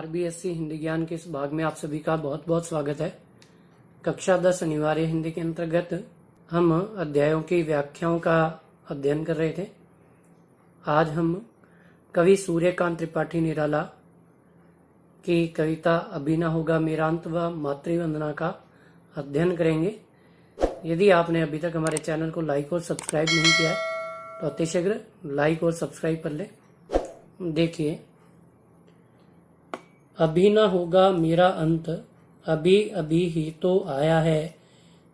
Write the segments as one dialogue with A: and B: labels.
A: RBSC Hindi ज्ञान के इस भाग में आप सभी का बहुत बहुत स्वागत है। कक्षा 10 अनिवार्य हिंदी के अंतर्गत हम अध्यायों की व्याख्याओं का अध्ययन कर रहे थे। आज हम कवि सूर्यकांत त्रिपाठी निराला की कविता अभी ना होगा मेरा अंत व मातृवंदना का अध्ययन करेंगे। यदि आपने अभी तक हमारे चैनल को लाइक और सब्सक्राइब नहीं किया है तो अतिशीघ्र लाइक और सब्सक्राइब कर ले। देखिए, अभी ना होगा मेरा अंत, अभी अभी ही तो आया है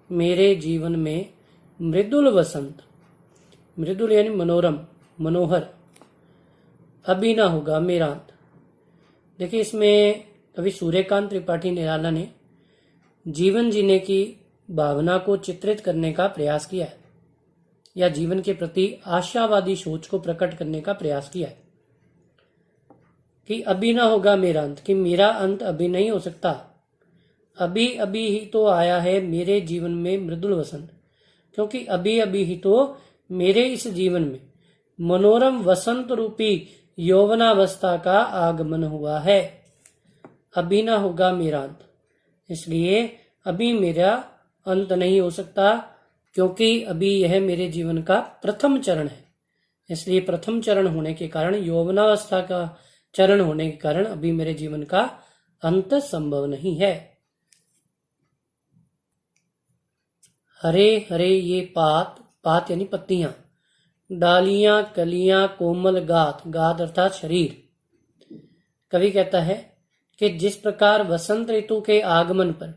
A: मेरे जीवन में मृदुल वसंत। मृदुल यानी मनोरम, मनोहर। अभी ना होगा मेरा अंत। देखिए, इसमें कवि सूर्यकांत त्रिपाठी निराला ने जीवन जीने की भावना को चित्रित करने का प्रयास किया है या जीवन के प्रति आशावादी सोच को प्रकट करने का प्रयास किया है कि अभी ना होगा मेरा अंत, कि मेरा अंत अभी नहीं हो सकता। अभी अभी ही तो आया है मेरे जीवन में मृदुल वसंत, क्योंकि अभी अभी ही तो मेरे इस जीवन में मनोरम वसंत रूपी यौवनावस्था का आगमन हुआ है। अभी ना होगा मेरा अंत, इसलिए अभी मेरा अंत नहीं हो सकता, क्योंकि अभी यह मेरे जीवन का प्रथम चरण है। इसलिए प्रथम चरण होने के कारण, यौवनावस्था का चरण होने के कारण अभी मेरे जीवन का अंत संभव नहीं है। हरे हरे ये पात, पात यानी पत्तियां, डालियां कलियां कोमल गात, गात अर्थात शरीर। कवि कहता है कि जिस प्रकार वसंत ऋतु के आगमन पर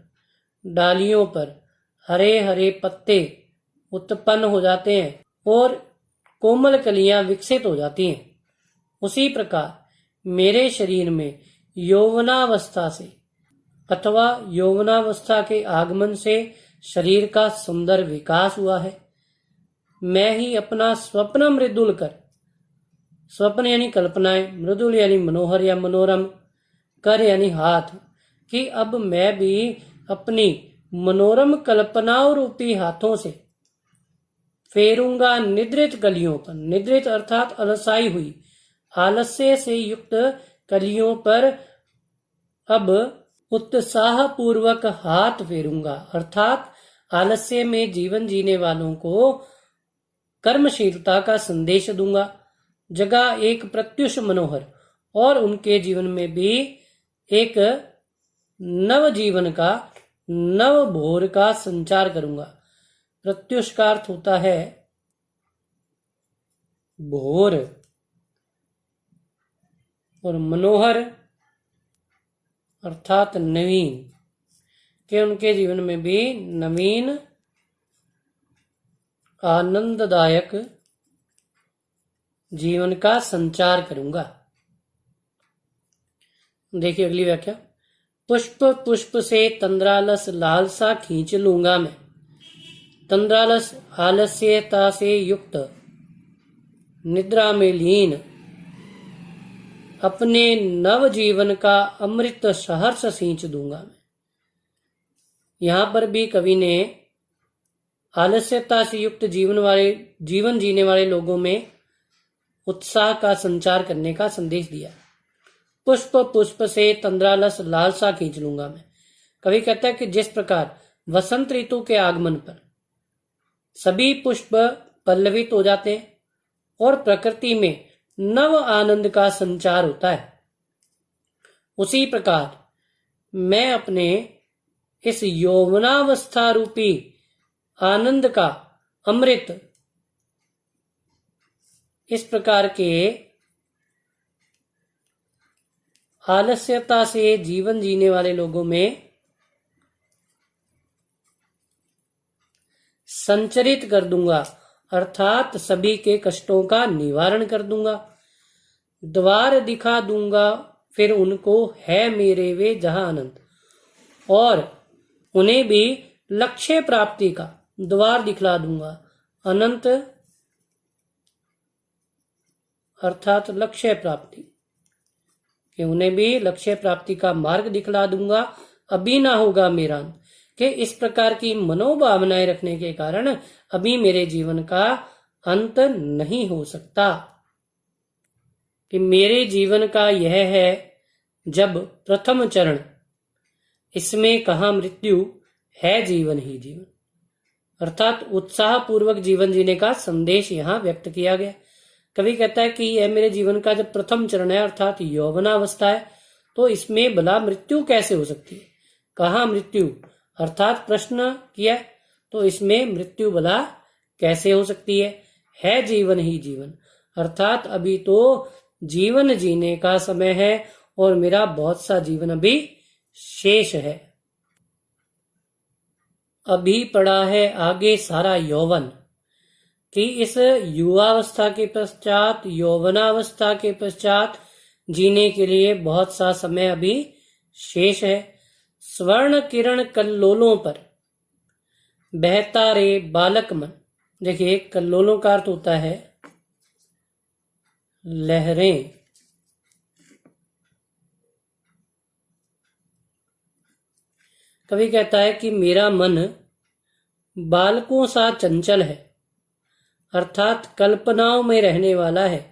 A: डालियों पर हरे हरे पत्ते उत्पन्न हो जाते हैं और कोमल कलियां विकसित हो जाती हैं, उसी प्रकार मेरे शरीर में यौवनावस्था से अथवा यौवनावस्था के आगमन से शरीर का सुंदर विकास हुआ है। मैं ही अपना स्वप्न मृदुल कर, स्वप्न यानी कल्पनाएं, मृदुल यानी मनोहर या मनोरम, कर यानी हाथ, कि अब मैं भी अपनी मनोरम कल्पनाओं रूपी हाथों से फेरूंगा निद्रित कलियों पर। निद्रित अर्थात अलसाई हुई, आलस्य से युक्त कलियों पर अब उत्साह पूर्वक हाथ फेरूंगा, अर्थात आलस्य में जीवन जीने वालों को कर्मशीलता का संदेश दूंगा। जगह एक प्रत्युष मनोहर, और उनके जीवन में भी एक नव जीवन का, नव भोर का संचार करूंगा। प्रत्युष का अर्थ होता है भोर, और मनोहर अर्थात नवीन, कि उनके जीवन में भी नवीन आनंददायक जीवन का संचार करूंगा। देखिए अगली व्याख्या। पुष्प पुष्प से तंद्रालस लालसा खींच लूंगा मैं। तंद्रालस आलस्यता से युक्त, निद्रा में लीन, अपने नव जीवन का अमृत सहर्ष सींच दूंगा मैं। यहां पर भी कवि ने आलस्यता से युक्त जीवन जीने वाले लोगों में उत्साह का संचार करने का संदेश दिया। पुष्प पुष्प से तंद्रालस लालसा खींच लूंगा मैं। कवि कहता है कि जिस प्रकार वसंत ऋतु के आगमन पर सभी पुष्प पल्लवित हो जाते हैं और प्रकृति में नव आनंद का संचार होता है, उसी प्रकार मैं अपने इस यौवनावस्था रूपी आनंद का अमृत इस प्रकार के आलस्यता से जीवन जीने वाले लोगों में संचरित कर दूंगा, अर्थात सभी के कष्टों का निवारण कर दूंगा। द्वार दिखा दूंगा फिर उनको है मेरे वे जहां अनंत, और उन्हें भी लक्ष्य प्राप्ति का द्वार दिखला दूंगा। अनंत अर्थात लक्ष्य प्राप्ति, कि उन्हें भी लक्ष्य प्राप्ति का मार्ग दिखला दूंगा। अभी ना होगा मेरा अंत, कि इस प्रकार की मनोभावनाएं रखने के कारण अभी मेरे जीवन का अंत नहीं हो सकता, कि मेरे जीवन का यह है जब प्रथम चरण, इसमें कहाँ मृत्यु है जीवन ही जीवन, अर्थात उत्साह पूर्वक जीवन जीने का संदेश यहाँ व्यक्त किया गया। कवि कहता है कि यह मेरे जीवन का जब प्रथम चरण है अर्थात यौवनावस्था है, तो इसमें भला मृत्यु कैसे हो सकती है, कहाँ मृत्यु, अर्थात प्रश्न किया, तो इसमें मृत्यु भला कैसे हो सकती है जीवन ही जीवन, अर्थात अभी तो जीवन जीने का समय है और मेरा बहुत सा जीवन अभी शेष है। अभी पड़ा है आगे सारा यौवन, कि इस युवावस्था के पश्चात, यौवनावस्था के पश्चात जीने के लिए बहुत सा समय अभी शेष है। स्वर्ण किरण कल्लोलों पर बहता रे बालक मन। देखिए, कल्लोलों का अर्थ होता है लहरें। कवि कहता है कि मेरा मन बालकों सा चंचल है, अर्थात कल्पनाओं में रहने वाला है,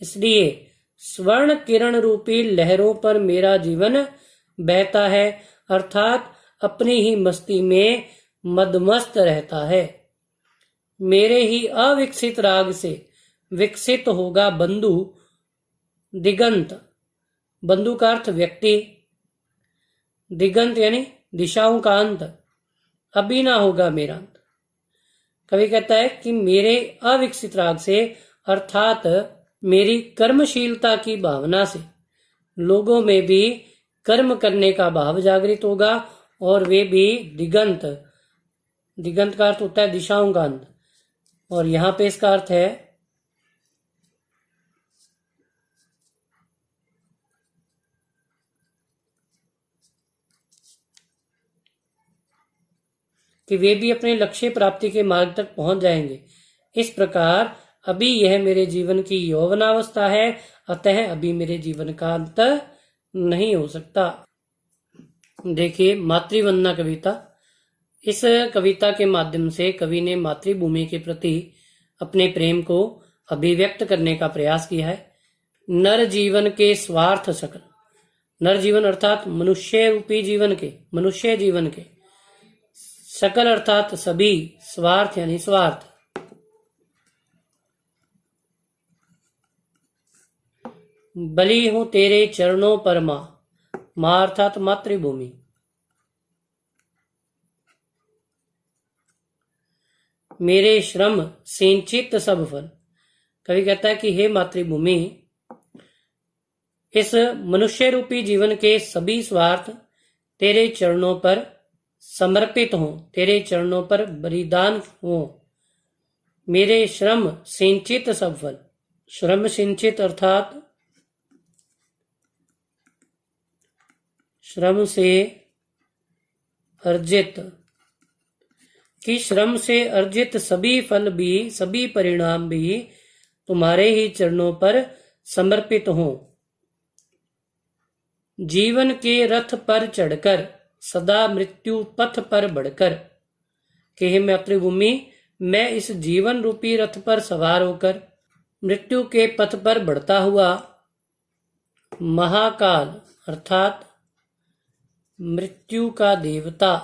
A: इसलिए स्वर्ण किरण रूपी लहरों पर मेरा जीवन बहता है, अर्थात अपनी ही मस्ती में मदमस्त रहता है। मेरे ही अविकसित राग से विकसित होगा बंधु दिगंत। बंधु का अर्थ व्यक्ति, दिगंत यानी दिशाओं का अंत, अभी ना होगा मेरा अंत। कवि कहता है कि मेरे अविकसित राग से अर्थात मेरी कर्मशीलता की भावना से लोगों में भी कर्म करने का भाव जागृत होगा और वे भी दिगंत, दिगंत का अर्थ होता है दिशाओं का अंत, और यहां पे इसका अर्थ है कि वे भी अपने लक्ष्य प्राप्ति के मार्ग तक पहुंच जाएंगे। इस प्रकार अभी यह मेरे जीवन की यौवनावस्था है, अतः अभी मेरे जीवन का अंत नहीं हो सकता। देखिए, मातृवंदना कविता। इस कविता के माध्यम से कवि ने मातृभूमि के प्रति अपने प्रेम को अभिव्यक्त करने का प्रयास किया है। नर जीवन के स्वार्थ सकल, नर जीवन अर्थात मनुष्य रूपी जीवन के, मनुष्य जीवन के, सकल अर्थात सभी, स्वार्थ यानी स्वार्थ, बलि हूं तेरे चरणों पर मां, मां अर्थात मातृभूमि। मेरे श्रम सिंचित सब फल। कवि कहता है कि हे मातृभूमि, इस मनुष्य रूपी जीवन के सभी स्वार्थ तेरे चरणों पर समर्पित हों, तेरे चरणों पर बलिदान हो। मेरे श्रम सिंचित सब फल। श्रम सिंचित अर्थात श्रम से अर्जित, कि श्रम से अर्जित सभी फल भी, सभी परिणाम भी तुम्हारे ही चरणों पर समर्पित हों। जीवन के रथ पर चढ़कर सदा मृत्यु पथ पर बढ़कर, कि हे मातृभूमि, मैं इस जीवन रूपी रथ पर सवार होकर मृत्यु के पथ पर बढ़ता हुआ महाकाल अर्थात मृत्यु का देवता,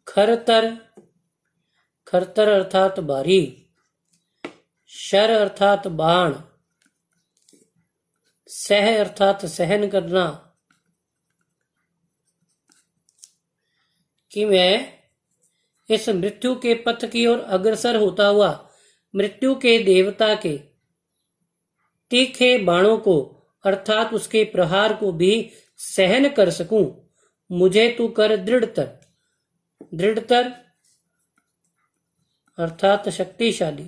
A: खरतर, खरतर अर्थात बारी, शर अर्थात बाण, सह अर्थात सहन करना, कि मैं इस मृत्यु के पथ की ओर अग्रसर होता हुआ मृत्यु के देवता के तीखे बाणों को अर्थात उसके प्रहार को भी सहन कर सकूं। मुझे तू कर दृढ़तर, दृढ़तर अर्थात शक्तिशाली,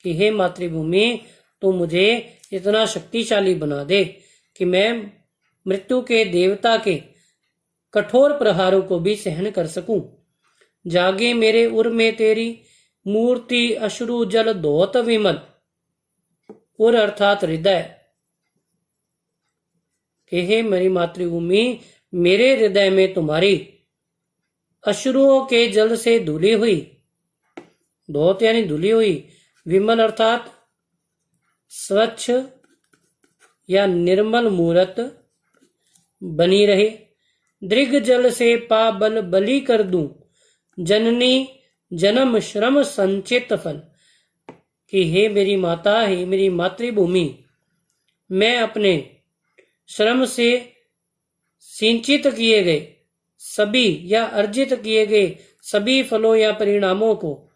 A: कि हे मातृभूमि, तो मुझे इतना शक्तिशाली बना दे कि मैं मृत्यु के देवता के कठोर प्रहारों को भी सहन कर सकूं। जागे मेरे उर में तेरी मूर्ति, अश्रु जल धोत विमल। उर अर्थात हृदय, कि हे मेरी मातृभूमि, मेरे हृदय में तुम्हारी अश्रुओं के जल से धुली हुई, धोत यानी धुली हुई, विमल अर्थात स्वच्छ, या निर्मल मूरत बनी रहे। दृग जल से पाबल बलि कर दूं, जननी जन्म श्रम संचित फल। कि हे मेरी माता, हे मेरी मातृभूमि, मैं अपने श्रम से सिंचित किए गए सभी या अर्जित किए गए सभी फलों या परिणामों को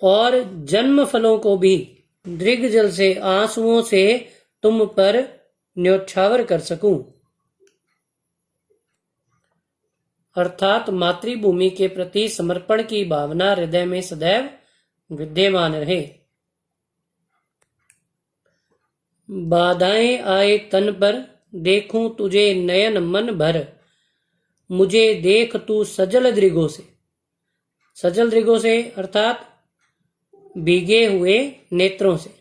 A: और जन्म फलों को भी दृग जल से, आंसुओं से तुम पर न्योछावर कर सकूं। अर्थात मातृभूमि के प्रति समर्पण की भावना हृदय में सदैव विद्यमान रहे। बाधाएं आए तन पर, देखूं तुझे नयन मन भर। मुझे देख तू सजल दृगों से। सजल दृगों से अर्थात भीगे हुए नेत्रों से।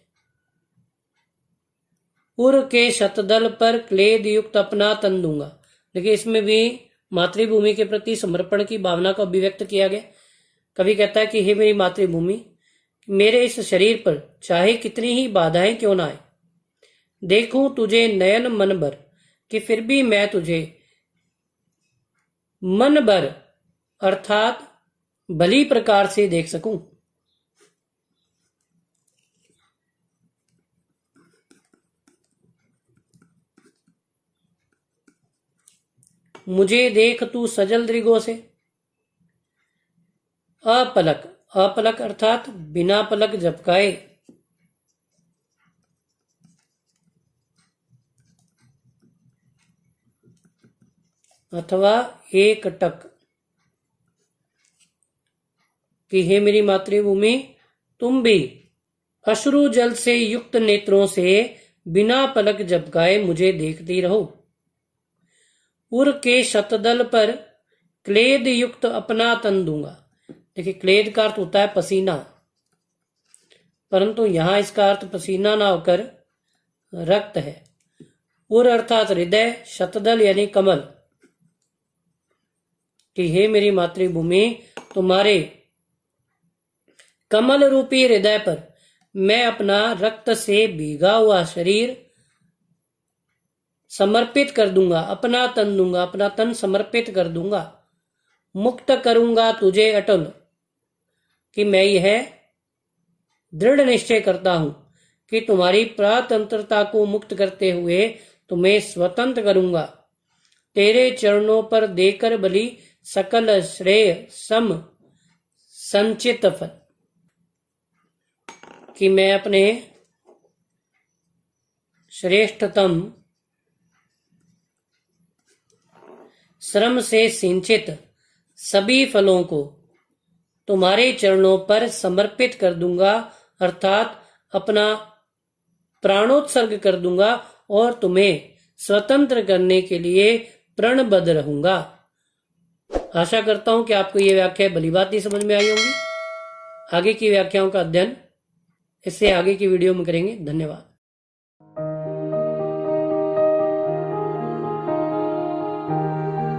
A: उर के शतदल पर क्लेद युक्त अपना तन दूंगा। देखिए इसमें भी मातृभूमि के प्रति समर्पण की भावना को अभिव्यक्त किया गया। कवि कहता है कि हे मेरी मातृभूमि, मेरे इस शरीर पर चाहे कितनी ही बाधाएं क्यों ना आए, देखूं तुझे नयन मन भर, कि फिर भी मैं तुझे मन भर अर्थात भली प्रकार से देख सकूं। मुझे देख तू सजल दृगों से। अपलक, अपलक अर्थात बिना पलक झपकाए। अथवा एक टक। कि हे मेरी मातृभूमि, तुम भी अश्रु जल से युक्त नेत्रों से बिना पलक झपकाए मुझे देखती रहो। उर के शतदल पर क्लेद युक्त अपना तन दूंगा। देखिए क्लेद का अर्थ होता है पसीना, परंतु यहां इसका अर्थ पसीना ना होकर रक्त है। उर अर्थात हृदय, शतदल यानी कमल। कि हे मेरी मातृभूमि, तुम्हारे कमल रूपी हृदय पर मैं अपना रक्त से भीगा हुआ शरीर समर्पित कर दूंगा, अपना तन दूंगा, अपना तन समर्पित कर दूंगा। मुक्त करूंगा तुझे अटल। कि मैं यह दृढ़ निश्चय करता हूं कि तुम्हारी प्रातंत्रता को मुक्त करते हुए तुम्हें स्वतंत्र करूंगा। तेरे चरणों पर देकर बलि सकल श्रेय सम संचित फल। कि मैं अपने श्रेष्ठतम श्रम से सिंचित सभी फलों को तुम्हारे चरणों पर समर्पित कर दूंगा, अर्थात अपना प्राणोत्सर्ग कर दूंगा और तुम्हें स्वतंत्र करने के लिए प्रणबद्ध रहूंगा। आशा करता हूं कि आपको ये व्याख्या भली भांति समझ में आई होंगी। आगे की व्याख्याओं का अध्ययन इससे आगे की वीडियो में करेंगे। धन्यवाद।